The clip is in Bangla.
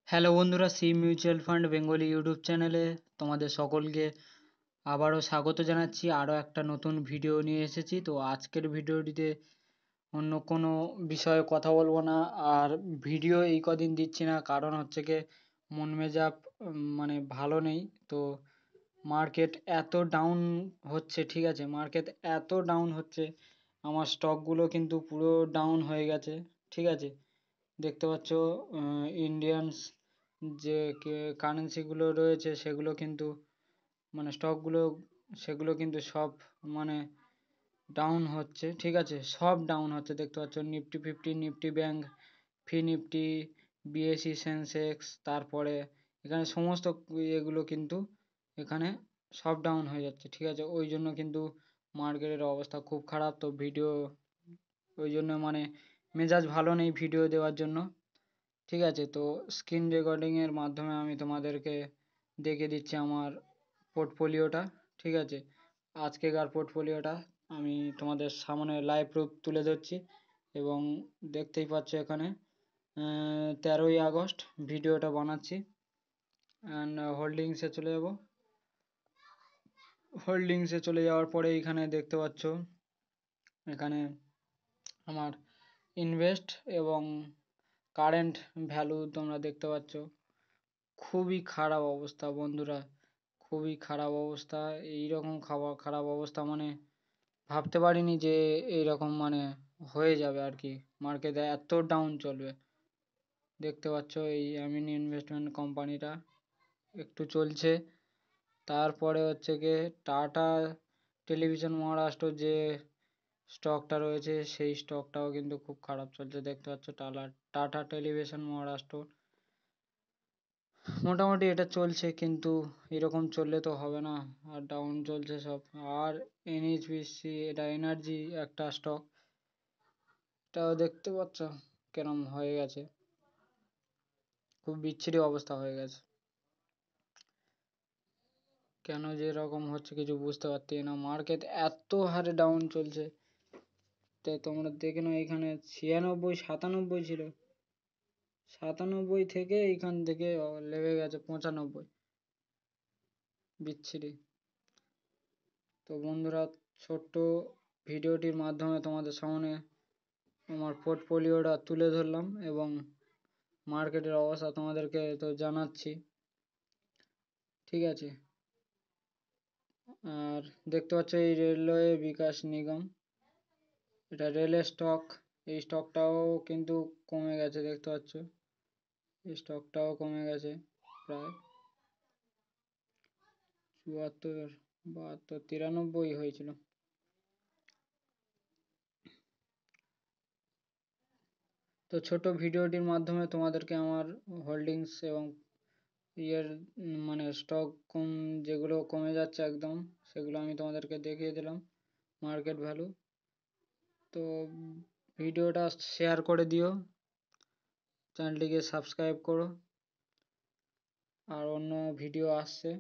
হ্যালো বন্ধুরা, C mutual fund Bengali YouTube চ্যানেলে তোমাদের সকলকে আবারও স্বাগত জানাচ্ছি। আরও একটা নতুন ভিডিও নিয়ে এসেছি। তো আজকের ভিডিওটিতে অন্য কোনো বিষয়ে কথা বলবো না, আর ভিডিও এই কদিন দিচ্ছি না, কারণ হচ্ছে কি মন মেজাজ মানে ভালো নেই। তো মার্কেট এত ডাউন হচ্ছে, ঠিক আছে, মার্কেট এত ডাউন হচ্ছে, আমার স্টকগুলো কিন্তু পুরো ডাউন হয়ে গেছে, ঠিক আছে। দেখতে পাচ্ছ ইন্ডিয়ানস যে কারেন্সিগুলো রয়েছে সেগুলো কিন্তু মানে স্টকগুলো সেগুলো কিন্তু সব মানে ডাউন হচ্ছে, ঠিক আছে, সব ডাউন হচ্ছে। দেখতে পাচ্ছ Nifty 50, Nifty bank, Nifty, BSc, Sensex, তারপরে এখানে সমস্ত এগুলো কিন্তু এখানে সব ডাউন হয়ে যাচ্ছে, ঠিক আছে। ওই জন্য কিন্তু মার্কেটের অবস্থা খুব খারাপ। তো ভিডিও ওই জন্য মানে মেজাজ ভালো নেই ভিডিও দেওয়ার জন্য, ঠিক আছে। তো স্ক্রিন রেকর্ডিংয়ের মাধ্যমে আমি তোমাদেরকে দেখে দিচ্ছি আমার পোর্টফোলিওটা, ঠিক আছে। আজকেকার পোর্টফোলিওটা আমি তোমাদের সামনে লাইভ প্রুফ তুলে ধরছি, এবং দেখতেই পাচ্ছ এখানে 13ই আগস্ট ভিডিওটা বানাচ্ছি। অ্যান্ড হোল্ডিংসে চলে যাব। হোল্ডিংসে চলে যাওয়ার পরে এখানে দেখতে পাচ্ছ এখানে আমার ইনভেস্ট এবং কারেন্ট ভ্যালু তোমরা দেখতে পাচ্ছ। খুবই খারাপ অবস্থা বন্ধুরা, খুবই খারাপ অবস্থা। এইরকম খারাপ অবস্থা মানে ভাবতে পারিনি যে এইরকম মানে হয়ে যাবে আর কি, মার্কেটে এত ডাউন চলবে। দেখতে পাচ্ছ এই আমিন ইনভেস্টমেন্ট কোম্পানিটা একটু চলছে। তারপরে হচ্ছে গিয়ে টাটা টেলিভিশন মহারাষ্ট্র যে স্টকটা রয়েছে সেই স্টকটাও কিন্তু খুব খারাপ চলছে। দেখতে পাচ্ছ টাটা টেলিভিশন মহারাষ্ট্র মোটামুটি এটা চলছে, কিন্তু এরকম চললে তো হবে না, আর ডাউন চলছে সব। আর এনএইচপিসি, এটা এনার্জি একটা স্টক, এটাও দেখতে পাচ্ছ কেরম হয়ে গেছে, খুব বিচ্ছিরি অবস্থা হয়ে গেছে। কেন যে এরকম হচ্ছে কিছু বুঝতে পারছি না, মার্কেট এত হারে ডাউন চলছে। তো তোমরা দেখে নাও, এখানে 96 97 ছিল, 97 থেকে এইখান থেকে লেগে গেছে 95, বিচ্ছিরি। তো বন্ধুরা, ছোট্ট ভিডিওটির মাধ্যমে তোমাদের সামনে আমার পোর্টফোলিওটা তুলে ধরলাম এবং মার্কেটের অবস্থা তোমাদেরকে তো জানাচ্ছি, ঠিক আছে। আর দেখতে পাচ্ছ এই রেলওয়ে বিকাশ নিগম, এটা রেলের স্টক, এই স্টকটাও কিন্তু কমে গেছে। দেখতে পাচ্ছ এই স্টকটাও কমে গেছে প্রায় 74, 72, 93 হয়েছিল। তো ছোট ভিডিওটির মাধ্যমে তোমাদেরকে আমার হোল্ডিংস এবং ইয়ের মানে স্টক যেগুলো কমে যাচ্ছে একদম, সেগুলো আমি তোমাদেরকে দেখিয়ে দিলাম, মার্কেট ভ্যালু। তো ভিডিওটা শেয়ার করে দিও, চ্যানেলটিকে সাবস্ক্রাইব করো, আর অন্য ভিডিও আসছে।